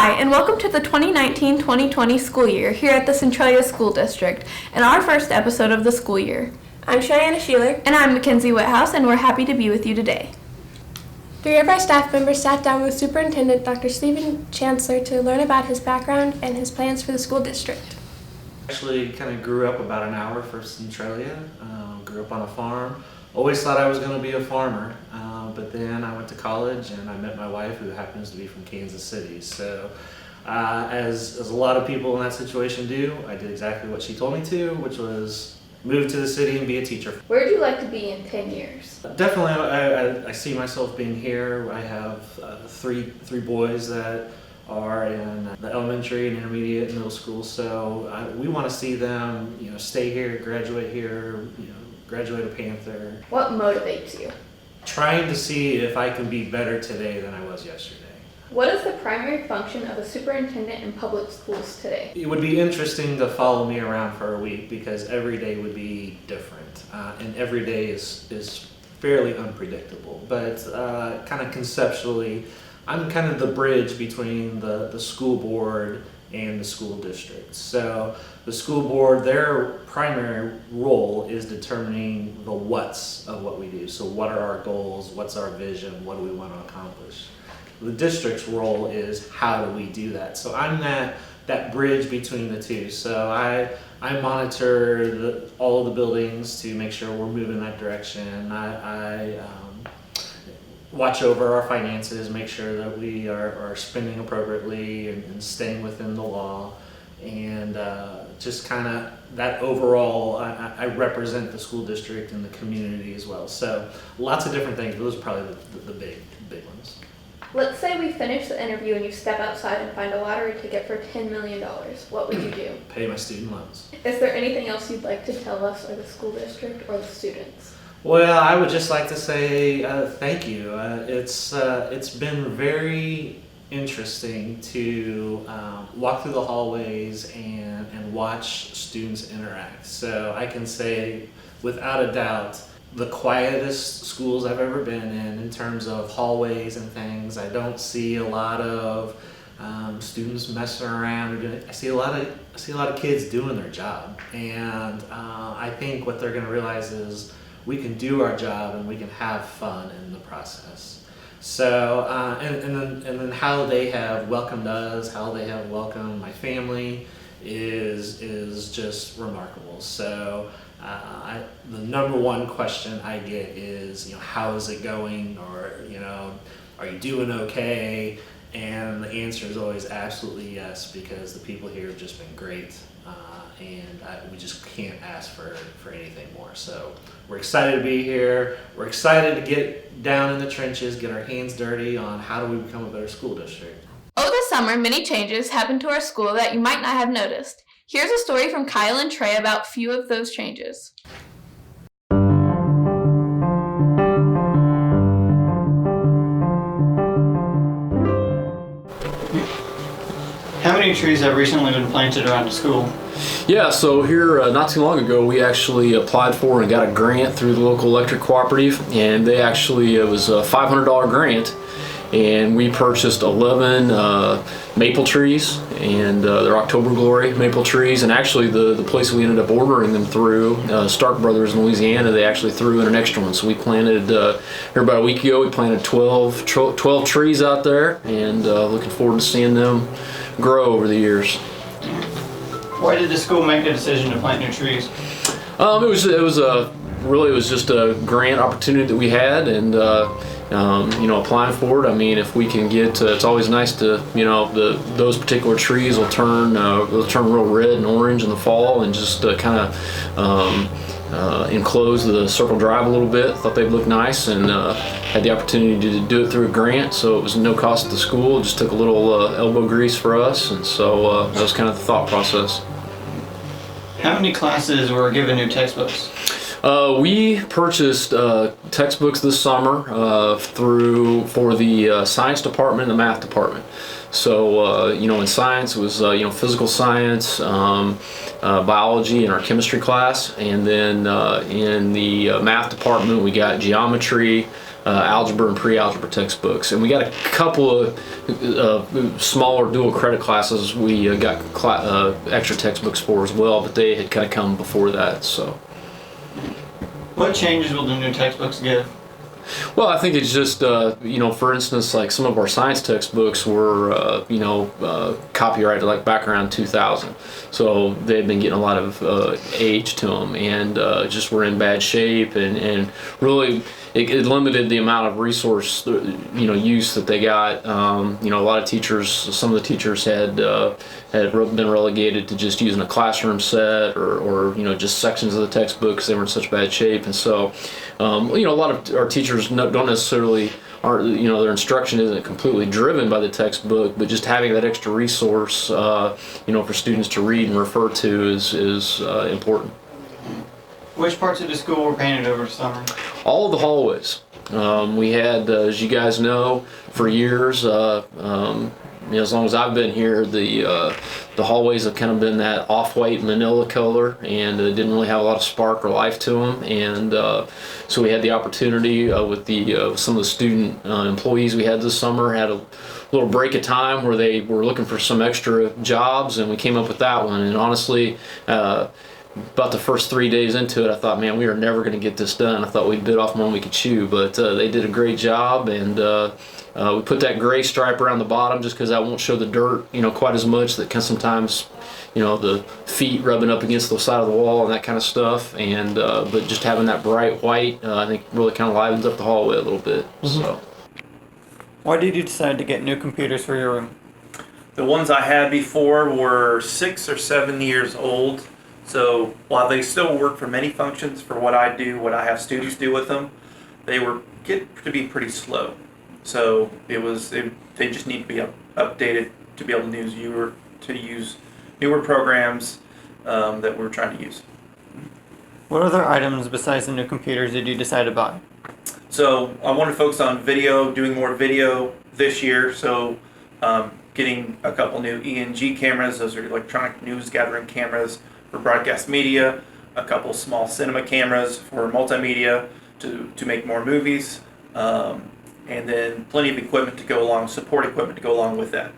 Hi, and welcome to the 2019-2020 school year here at the Centralia School District, and our first episode of the school year. I'm Cheyenne Sheeler. And I'm Mackenzie Whithouse, and we're happy to be with you today. 3 of our staff members sat down with Superintendent Dr. Stephen Chancellor to learn about his background and his plans for the school district. Actually kind of grew up about an hour from Centralia, grew up on a farm. Always thought I was going to be a farmer, but then I went to college and I met my wife, who happens to be from Kansas City. So as a lot of people in that situation do, I did exactly what she told me to, which was move to the city and be a teacher. Where would you like to be in 10 years? Definitely, I see myself being here. I have three boys that are in the elementary and intermediate and middle school, so we want to see them, stay here, graduate here, graduate a Panther. What motivates you? Trying to see if I can be better today than I was yesterday. What is the primary function of a superintendent in public schools today? It would be interesting to follow me around for a week because every day would be different, and every day is fairly unpredictable. But kind of conceptually, I'm kind of the bridge between the school board and the school district. So the school board, their primary role is determining the what's of what we do. So what are our goals? What's our vision? What do we want to accomplish? The district's role is how do we do that? So I'm that bridge between the two. So I monitor all of the buildings to make sure we're moving in that direction. I watch over our finances, make sure that we are spending appropriately and staying within the law, and just kind of that overall, I represent the school district and the community as well. So lots of different things. Those are probably the big ones. Let's say we finish the interview and you step outside and find a lottery ticket for $10 million. What would you do? Pay my student loans. Is there anything else you'd like to tell us or the school district or the students? Well, I would just like to say thank you. It's been very interesting to walk through the hallways and watch students interact. So I can say without a doubt, the quietest schools I've ever been in terms of hallways and things. I don't see a lot of students messing around. I see a lot of kids doing their job, and I think what they're going to realize is we can do our job and we can have fun in the process. So and then how they have welcomed us, how they have welcomed my family is just remarkable. So the number one question I get is, how is it going, or are you doing okay? And the answer is always absolutely yes, because the people here have just been great, and we just can't ask for anything more. So we're excited to be here. We're excited to get down in the trenches, get our hands dirty on how do we become a better school district. Over the summer, many changes happened to our school that you might not have noticed. Here's a story from Kyle and Trey about a few of those changes. How many trees have recently been planted around the school? Yeah, so here not too long ago we actually applied for and got a grant through the local electric cooperative, and it was a $500 grant, and we purchased 11 maple trees, and they're October Glory maple trees. And actually the place we ended up ordering them through, Stark Brothers in Louisiana, they actually threw in an extra one. So we planted, here about a week ago, we planted 12 trees out there, and looking forward to seeing them grow over the years. Why did the school make the decision to plant new trees? It was just a grant opportunity that we had, and applying for it. I mean, if we can get, it's always nice to, those particular trees will turn real red and orange in the fall, and just kind of enclose the circle drive a little bit. Thought they'd look nice, and had the opportunity to do it through a grant, so it was no cost to the school. It just took a little elbow grease for us, and so that was kind of the thought process. How many classes were given new textbooks? We purchased textbooks this summer for the science department and the math department. So, in science it was, physical science, biology in our chemistry class, and then in the math department we got geometry, algebra and pre-algebra textbooks, and we got a couple of smaller dual credit classes we got extra textbooks for as well, but they had kind of come before that. So, What changes will the new textbooks give? well, I think it's just, for instance, like some of our science textbooks were, copyrighted like back around 2000. So they've been getting a lot of age to them, and just were in bad shape, and really it limited the amount of resource, use that they got. A lot of teachers, some of the teachers had been relegated to just using a classroom set or just sections of the textbook because they were in such bad shape. And so, a lot of our teachers don't necessarily their instruction isn't completely driven by the textbook, but just having that extra resource, for students to read and refer to is important. Which parts of the school were painted over the summer? All of the hallways. We had, as you guys know, for years, as long as I've been here, the hallways have kind of been that off-white manila color, and didn't really have a lot of spark or life to them. And so we had the opportunity with some of the student employees we had this summer, had a little break of time where they were looking for some extra jobs, and we came up with that one. And honestly, about the first 3 days into it, I thought, man, we are never going to get this done. I thought we'd bit off more than we could chew, but they did a great job, and we put that gray stripe around the bottom just because I won't show the dirt, quite as much. That can sometimes, the feet rubbing up against the side of the wall and that kind of stuff. And but just having that bright white, I think, really kind of livens up the hallway a little bit. Mm-hmm. So, why did you decide to get new computers for your room? The ones I had before were 6 or 7 years old. So while they still work for many functions for what I do, what I have students do with them, they get to be pretty slow. So they just need to be updated to be able to use newer programs that we're trying to use. What other items besides the new computers did you decide to buy? So I want to focus on video, doing more video this year. So getting a couple new ENG cameras, those are electronic news gathering cameras for broadcast media, a couple small cinema cameras for multimedia to make more movies, and then plenty of equipment to go along, support equipment to go along with that.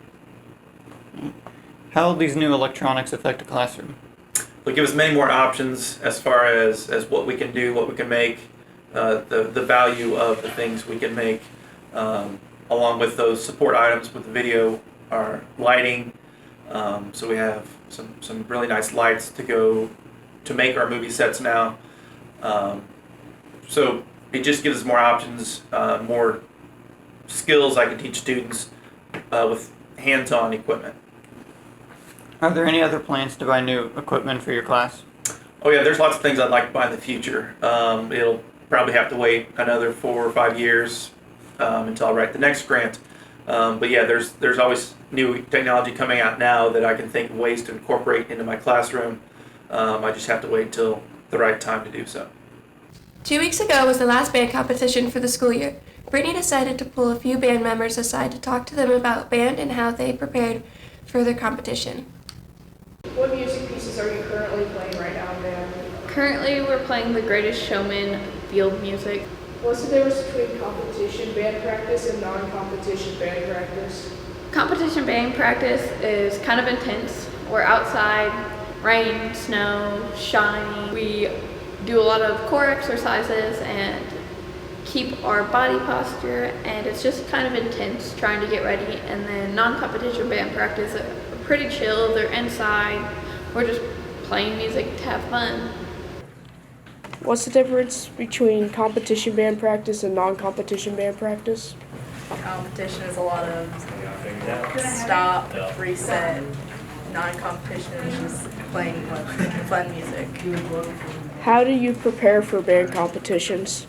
How will these new electronics affect the classroom? They'll give us many more options as far as what we can do, what we can make, the value of the things we can make, along with those support items with the video, our lighting. So we have some really nice lights to make our movie sets now. So it just gives us more options, more skills I can teach students with hands-on equipment. Are there any other plans to buy new equipment for your class? Oh yeah, there's lots of things I'd like to buy in the future. It'll probably have to wait another 4 or 5 years until I write the next grant. But yeah, there's always new technology coming out now that I can think of ways to incorporate into my classroom. I just have to wait until the right time to do so. 2 weeks ago was the last band competition for the school year. Brittany decided to pull a few band members aside to talk to them about band and how they prepared for their competition. What music pieces are you currently playing right now in band? Currently, we're playing The Greatest Showman field music. What's the difference between competition band practice and non-competition band practice? Competition band practice is kind of intense. We're outside, rain, snow, shine. We do a lot of core exercises and keep our body posture, and it's just kind of intense trying to get ready. And then non-competition band practice are pretty chill. They're inside. We're just playing music to have fun. What's the difference between competition band practice and non-competition band practice? Competition is a lot of stop, reset. Non-competition is just playing fun music. How do you prepare for band competitions?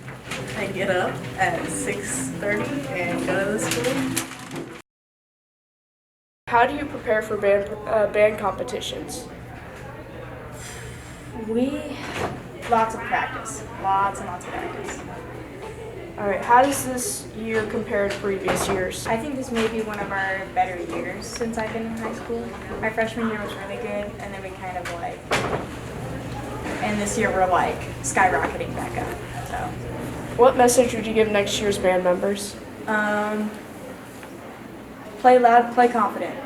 I get up at 6:30 and go to the school. How do you prepare for band competitions? Lots of practice. Lots and lots of practice. All right, how does this year compare to previous years? I think this may be one of our better years since I've been in high school. My freshman year was really good, and then we kind of and this year we're skyrocketing back up. So, What message would you give next year's band members? Play loud, play confident.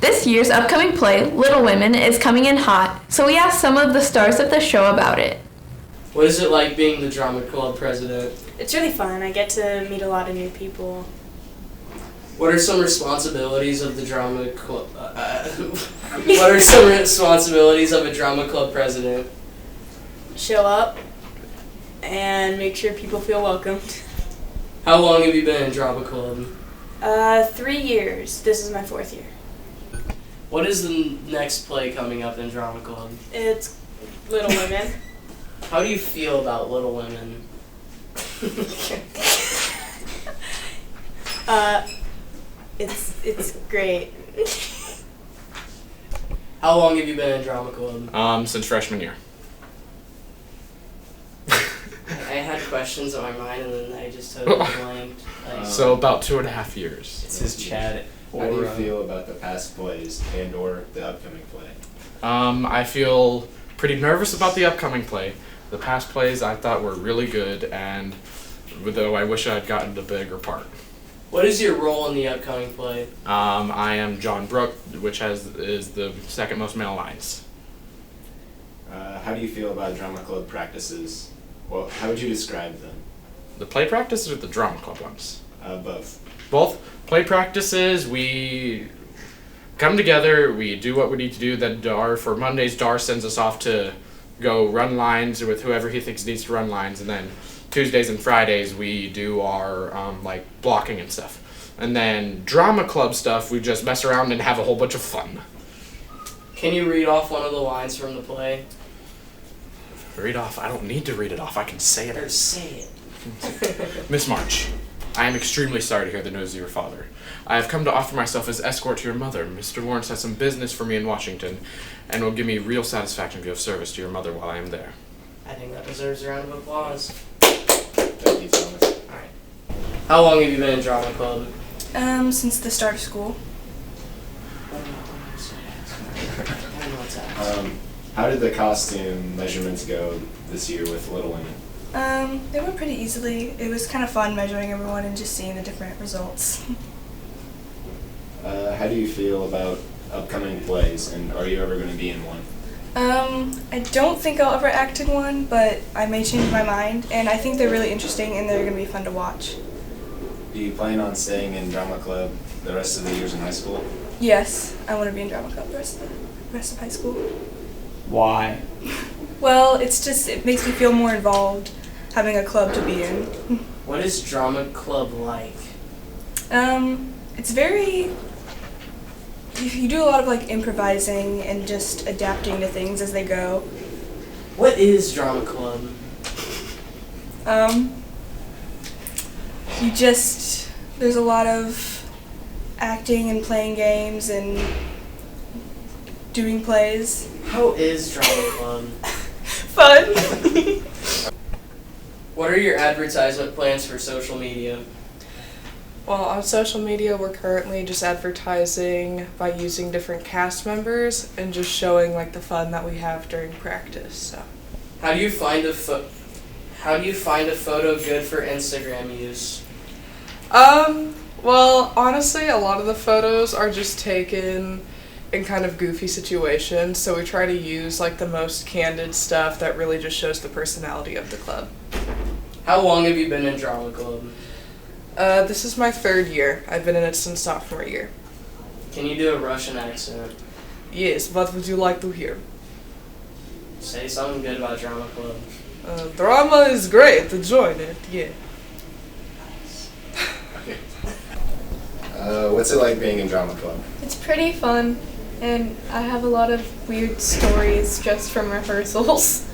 This year's upcoming play, Little Women, is coming in hot, so we asked some of the stars of the show about it. What is it like being the drama club president? It's really fun. I get to meet a lot of new people. What are some responsibilities of the drama club? What are some responsibilities of a drama club president? Show up and make sure people feel welcomed. How long have you been in drama club? 3 years. This is my 4th year. What is the next play coming up in drama club? It's Little Women. How do you feel about Little Women? It's great. How long have you been in drama club? Since freshman year. I had questions on my mind and then I just totally blanked. So about 2.5 years. This is Chad. How do you feel about the past plays and or the upcoming play? I feel pretty nervous about the upcoming play. The past plays I thought were really good, and though I wish I had gotten a bigger part. What is your role in the upcoming play? I am John Brooke, which is the second most male lines. How do you feel about drama club practices? Well, how would you describe them? The play practices or the drama club ones? Both. Both. Play practices, we come together, we do what we need to do. Then for Mondays, Dar sends us off to go run lines with whoever he thinks needs to run lines, and then Tuesdays and Fridays we do our blocking and stuff. And then drama club stuff, we just mess around and have a whole bunch of fun. Can you read off one of the lines from the play? Read off? I don't need to read it off. I can say it. Or say it. Miss March, I am extremely sorry to hear the news of your father. I have come to offer myself as escort to your mother. Mr. Lawrence has some business for me in Washington, and will give me real satisfaction to be of service to your mother while I am there. I think that deserves a round of applause. Thank you, Thomas. Alright. How long have you been in drama club? Since the start of school. How did the costume measurements go this year with Little Women? They went pretty easily. It was kind of fun measuring everyone and just seeing the different results. How do you feel about upcoming plays, and are you ever going to be in one? I don't think I'll ever act in one, but I may change my mind, and I think they're really interesting and they're going to be fun to watch. Do you plan on staying in drama club the rest of the years in high school? Yes, I want to be in drama club the rest of high school. Why? Well, it makes me feel more involved having a club to be in. What is drama club like? It's very, you do a lot of improvising and just adapting to things as they go. What is drama club? There's a lot of acting and playing games and doing plays. How is drama club? Fun. What are your advertisement plans for social media? Well, on social media, we're currently just advertising by using different cast members and just showing the fun that we have during practice. So, How do you find a photo good for Instagram use? Well, honestly, a lot of the photos are just taken in kind of goofy situations, so we try to use the most candid stuff that really just shows the personality of the club. How long have you been in drama club? This is my 3rd year. I've been in it since sophomore year. Can you do a Russian accent? Yes, what would you like to hear? Say something good about drama club. Drama is great, join it, yeah. What's it like being in drama club? It's pretty fun, and I have a lot of weird stories just from rehearsals.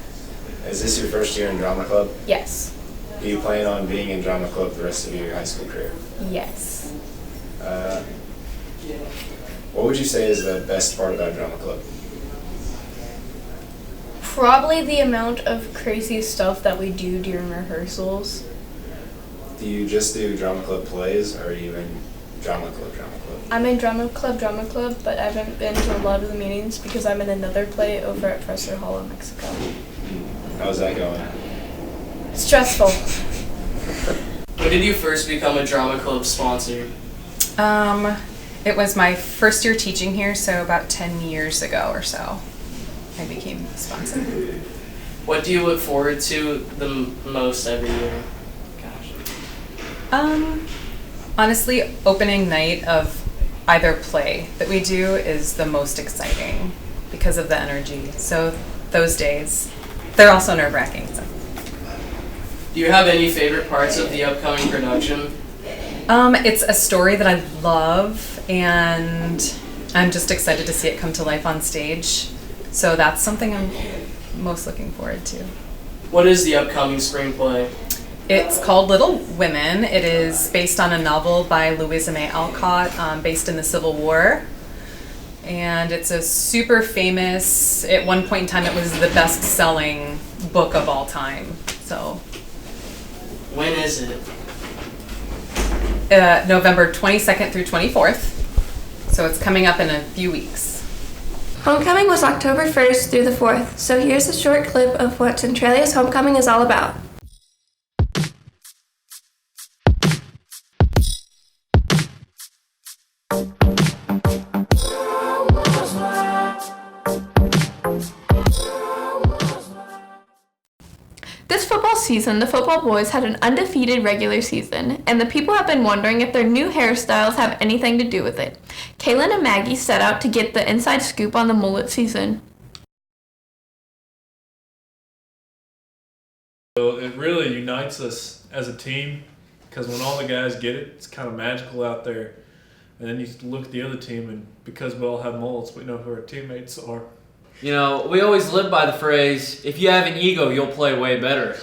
Is this your first year in drama club? Yes. Do you plan on being in drama club the rest of your high school career? Yes. What would you say is the best part about drama club? Probably the amount of crazy stuff that we do during rehearsals. Do you just do drama club plays, or are you in drama club? I'm in drama club, but I haven't been to a lot of the meetings because I'm in another play over at Presser Hall in Mexico. How's that going? Stressful. When did you first become a drama club sponsor? It was my first year teaching here, so about 10 years ago or so, I became a sponsor. What do you look forward to the most every year? Honestly, opening night of either play that we do is the most exciting because of the energy. So those days, they're also nerve-wracking. So. Do you have any favorite parts of the upcoming production? It's a story that I love, and I'm just excited to see it come to life on stage. So that's something I'm most looking forward to. What is the upcoming spring play? It's called Little Women. It is based on a novel by Louisa May Alcott, based in the Civil War. And it's a super famous, at one point in time it was the best-selling book of all time. So. When is it? November 22nd through 24th. So it's coming up in a few weeks. Homecoming was October 1st through the 4th, so here's a short clip of what Centralia's homecoming is all about. This football season, the football boys had an undefeated regular season, and the people have been wondering if their new hairstyles have anything to do with it. Kaylin and Maggie set out to get the inside scoop on the Mullet season. It really unites us as a team because when all the guys get it, it's kind of magical out there. And then you look at the other team, and because we all have mullets, we know who our teammates are. You know, we always live by the phrase, if you have an ego, you'll play way better.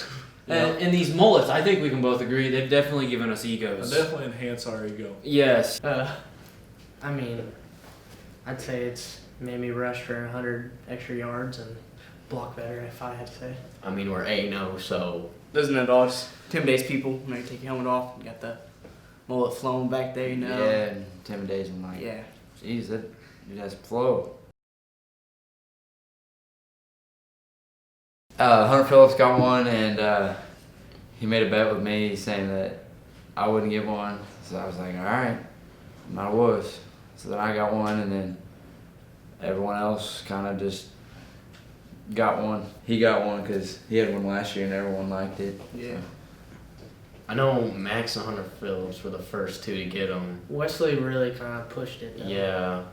And these mullets, I think we can both agree, they've definitely given us egos. They'll definitely enhance our ego. Yes. I mean, I'd say it's made me rush for 100 extra yards and block better, if I had to say. I mean, we're 8-0, so... Doesn't it all just intimidates people when they take your helmet off? You got the mullet flowing back there, you know? Yeah, intimidation, like, yeah. Jeez, that just flow. Hunter Phillips got one, and he made a bet with me saying that I wouldn't get one. So I was like, all right, and I was. So then I got one, and then everyone else kind of just got one. He got one because he had one last year, and everyone liked it. Yeah. I know Max and Hunter Phillips were the first two to get them. Wesley really kind of pushed it, though. Yeah.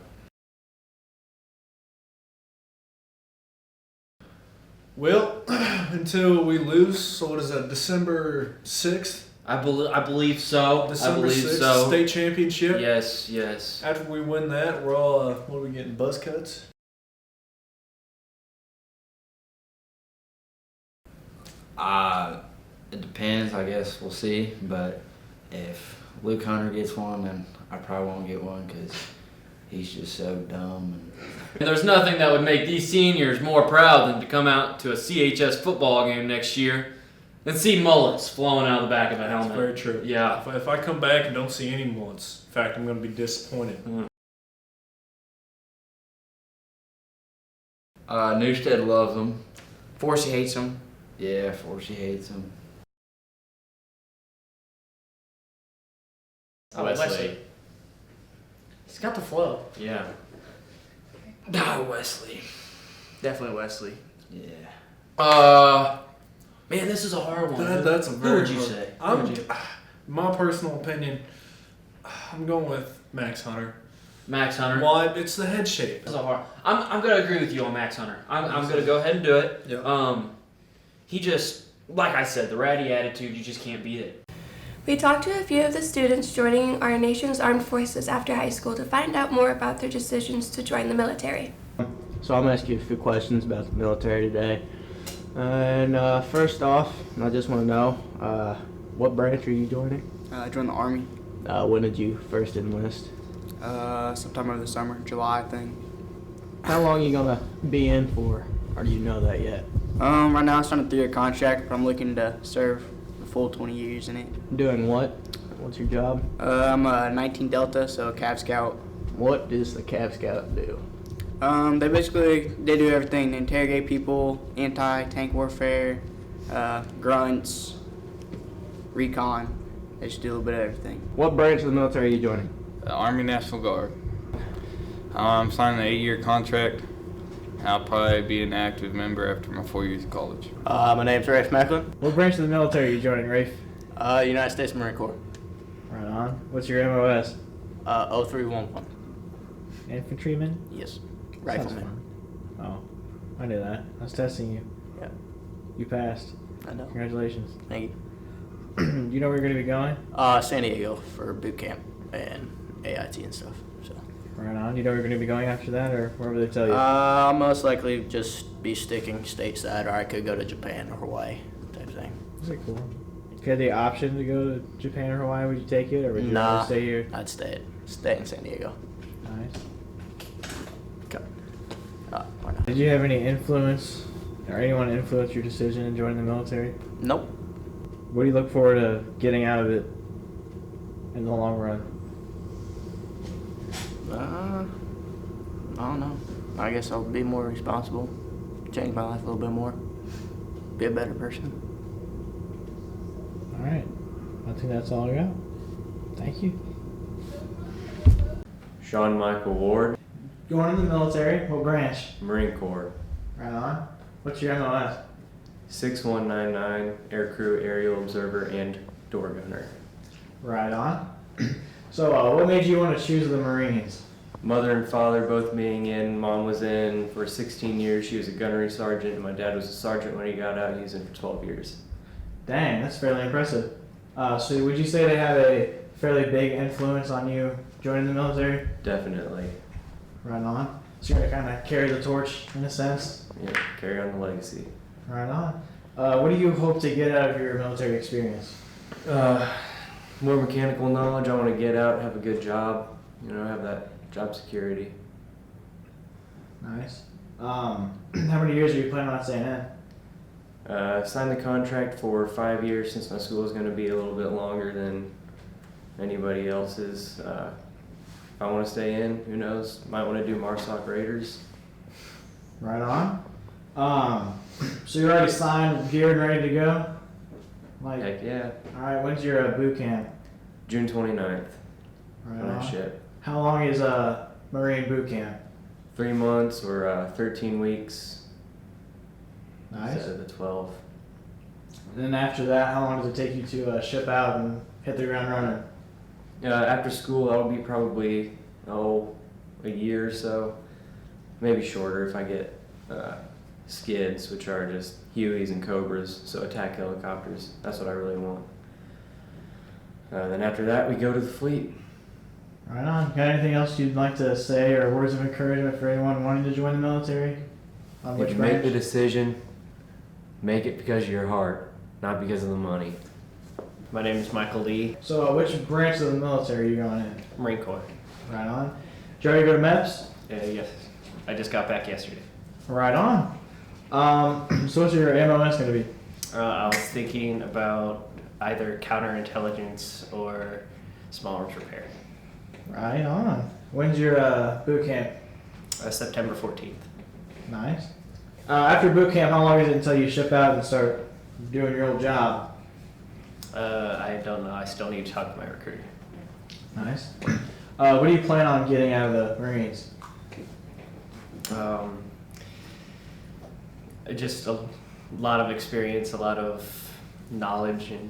Well, until we lose, so what is that, December 6th? I believe so. December I believe 6th, so. state championship? Yes, yes. After we win that, we're all, what are we getting, buzz cuts? It depends, I guess. We'll see. But if Luke Hunter gets one, then I probably won't get one because he's just so dumb. And there's nothing that would make these seniors more proud than to come out to a CHS football game next year and see mullets flowing out of the back of a helmet. That's very true. Yeah. If I come back and don't see any mullets, in fact, I'm going to be disappointed. Newstead loves them. Forsey hates them. Yeah, Forsey hates them. Wesley. He's got the flow. Yeah. Wesley. Definitely Wesley. Yeah. Man, this is a hard one. That's a Who very would you hard- say? My personal opinion, I'm going with Max Hunter. Max Hunter. Why? It's the head shape. This is a hard. I'm gonna agree with you on Max Hunter. I'm gonna go ahead and do it. Yeah. He just, like I said, the ratty attitude, you just can't beat it. We talked to a few of the students joining our nation's armed forces after high school to find out more about their decisions to join the military. So I'm going to ask you a few questions about the military today. And first off, I just want to know, what branch are you joining? I joined the Army. When did you first enlist? Sometime over the summer, July, I think. How long are you going to be in for, or do you know that yet? Right now it's on a 3-year contract, but I'm looking to serve the full 20 years in it. Doing what? What's your job? I'm a 19 Delta, so a Cav Scout. What does the Cav Scout do? They do everything. They interrogate people, anti-tank warfare, grunts, recon. They just do a little bit of everything. What branch of the military are you joining? Army National Guard. I'm signing an 8-year contract. I'll probably be an active member after my 4 years of college. My name's Rafe Macklin. What branch of the military are you joining, Rafe? United States Marine Corps. Right on. What's your MOS? 0311. Infantryman? Yes. Sounds Rifleman. fun. Oh, I knew that. I was testing you. Yeah. You passed. I know. Congratulations. Thank you. Do you know where you're going to be going? San Diego for boot camp and AIT and stuff. So. Right on. Do you know where you're going to be going after that, or wherever they tell you? I'll most likely just be sticking stateside, or I could go to Japan or Hawaii type thing. Is it cool? If you had the option to go to Japan or Hawaii, would you take it, or would you rather stay here? I'd stay in San Diego. Nice. Okay. Why not? Did you have any influence, or anyone influence your decision in joining the military? Nope. What do you look forward to getting out of it in the long run? I don't know. I guess I'll be more responsible, change my life a little bit more, be a better person. All right. I think that's all I got. Thank you. Sean Michael Ward. Going in the military, what branch? Marine Corps. Right on. What's your MOS? 6199, Aircrew, Aerial Observer, and Door Gunner. Right on. So, what made you want to choose the Marines? Mother and father both being in. Mom was in for 16 years. She was a gunnery sergeant, and my dad was a sergeant when he got out. He was in for 12 years. Dang, that's fairly impressive. So, would you say they have a fairly big influence on you joining the military? Definitely. Right on. So, you're going to kind of carry the torch in a sense? Yeah, carry on the legacy. Right on. What do you hope to get out of your military experience? More mechanical knowledge. I want to get out, have a good job, have that job security. Nice. How many years are you planning on staying in? I've signed the contract for 5 years since my school is going to be a little bit longer than anybody else's. If I want to stay in, who knows? Might want to do MARSOC Raiders. Right on. So you're already signed, geared, and ready to go? Heck yeah. All right, when's your boot camp? June 29th. Right on on. ship. How long is Marine boot camp? 3 months or 13 weeks. Nice. Instead of the 12. And then after that, how long does it take you to ship out and hit the ground running? After school, that'll be probably, a year or so. Maybe shorter if I get skids, which are just Hueys and Cobras, so attack helicopters. That's what I really want. Then after that, we go to the fleet. Right on. Got anything else you'd like to say or words of encouragement for anyone wanting to join the military? On which If you make branch? the decision, make it because of your heart, not because of the money. My name is Michael Lee. So which branch of the military are you going in? Marine Corps. Right on. Did you already go to MEPS? Yes. I just got back yesterday. Right on. So what's your MOS going to be? I was thinking about either counterintelligence or small arms repair. Right on. When's your boot camp? September 14th. Nice. After boot camp, how long is it until you ship out and start doing your old job? I don't know. I still need to talk to my recruiter. Nice. What do you plan on getting out of the Marines? Just a lot of experience, a lot of knowledge, and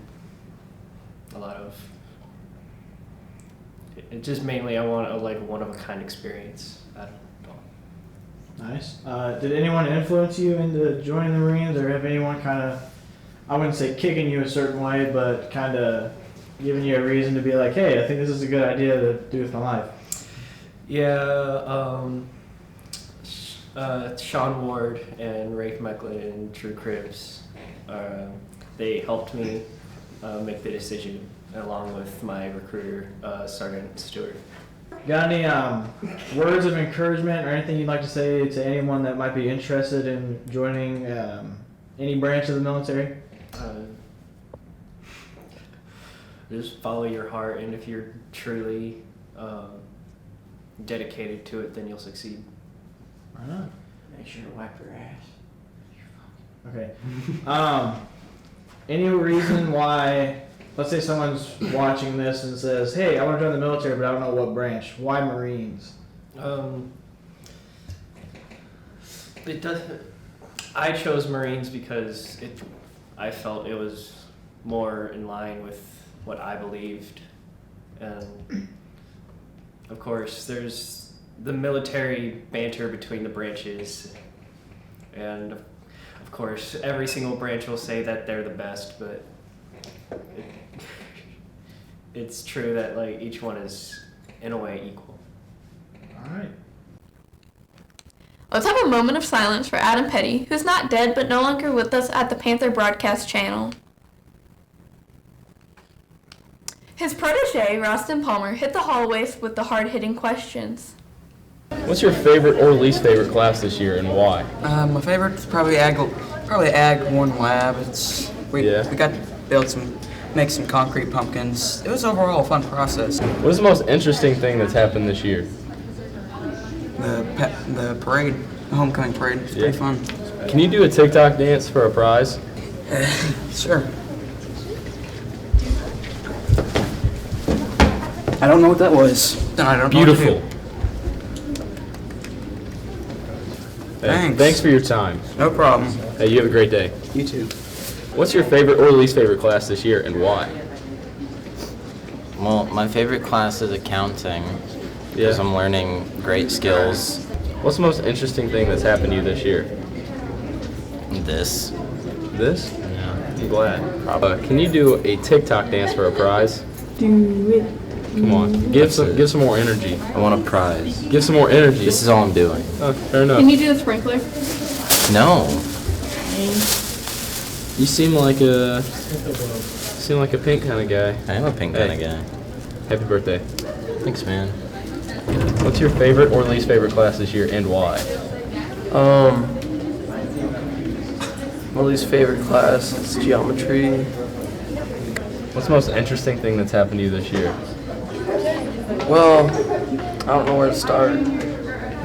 a lot of. Just mainly, I want a one-of-a-kind experience. I don't know. Nice. Did anyone influence you into joining the Marines, or have anyone kind of, I wouldn't say kicking you a certain way, but kind of giving you a reason to be like, hey, I think this is a good idea to do with my life? Yeah, Sean Ward and Rafe Macklin and Drew Cribbs, they helped me make the decision along with my recruiter, Sergeant Stewart. Got any words of encouragement or anything you'd like to say to anyone that might be interested in joining any branch of the military? Just follow your heart, and if you're truly dedicated to it, then you'll succeed. Why not? Make sure to wipe your ass. Okay. Any reason why, let's say someone's watching this and says, hey, I want to join the military, but I don't know what branch. Why Marines? It does. I chose Marines because I felt it was more in line with what I believed, and of course, there's the military banter between the branches, and of course, every single branch will say that they're the best, but it's true that like each one is in a way equal. All right. Let's have a moment of silence for Adam Petty, who's not dead but no longer with us at the Panther broadcast channel. His protege, Roston Palmer, hit the hallways with the hard-hitting questions. What's your favorite or least favorite class this year, and why? My favorite's probably Ag 1 Lab. We got to make some concrete pumpkins. It was overall a fun process. What is the most interesting thing that's happened this year? The parade, the homecoming parade. It's pretty fun. Can you do a TikTok dance for a prize? Sure. I don't know what that was. I don't know. Beautiful. Thanks. Thanks for your time. No problem. Hey, you have a great day. You too. What's your favorite or least favorite class this year, and why? Well, my favorite class is accounting because I'm learning great skills. What's the most interesting thing that's happened to you this year? This. This? Yeah. I'm glad. Can you do a TikTok dance for a prize? Do it. Come on, give some more energy. I want a prize. Give some more energy. This is all I'm doing. Oh, fair enough. Can you do the sprinkler? No. You seem like a pink kind of guy. I am a pink kind of guy. Happy birthday. Thanks, man. What's your favorite or least favorite class this year, and why? My least favorite class is geometry. What's the most interesting thing that's happened to you this year? Well, I don't know where to start.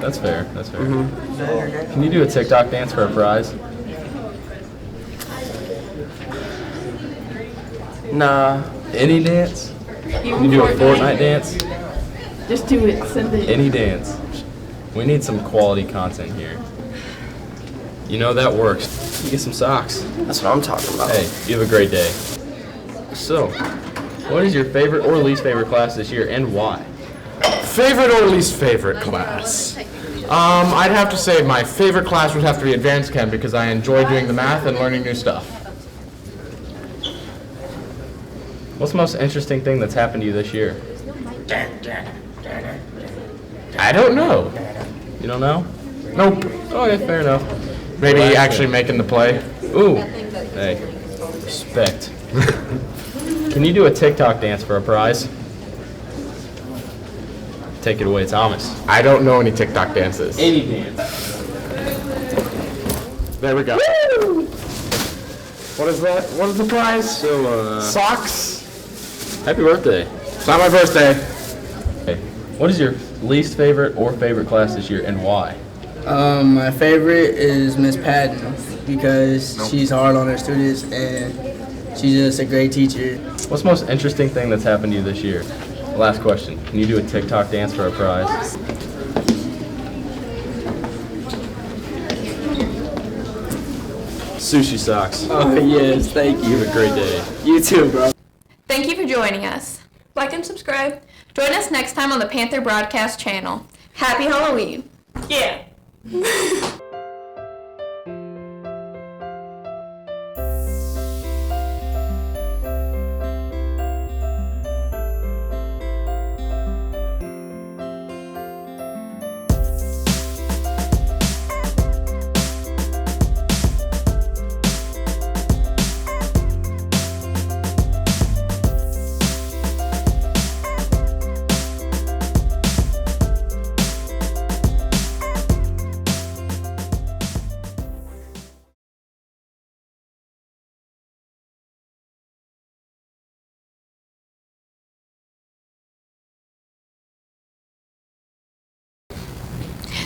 That's fair. That's fair. Can you do a TikTok dance for a prize? Nah. Any dance? Can you do a Fortnite dance? Just do it. Send it. Any dance. We need some quality content here. You know that works. You get some socks. That's what I'm talking about. Hey, you have a great day. So, what is your favorite or least favorite class this year, and why? Favorite or least favorite class? I'd have to say my favorite class would have to be Advanced Chem because I enjoy doing the math and learning new stuff. What's the most interesting thing that's happened to you this year? I don't know. You don't know? Nope. Okay, fair enough. Maybe Well, actually making the play. Ooh. Hey, respect. Can you do a TikTok dance for a prize? Take it away, Thomas. I don't know any TikTok dances. Any dance. There we go. Woo! What is that? What is the prize? So, Socks. Happy birthday. It's not my birthday. Hey, what is your least favorite or favorite class this year, and why? My favorite is Miss Patton because she's hard on her students and she's just a great teacher. What's the most interesting thing that's happened to you this year? Last question. Can you do a TikTok dance for a prize? Sushi socks. Oh, yes, thank you. You have a great day. You too, bro. Thank you for joining us. Like and subscribe. Join us next time on the Panther broadcast channel. Happy Halloween. Yeah.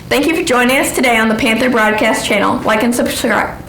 Thank you for joining us today on the Panther broadcast channel. Like and subscribe.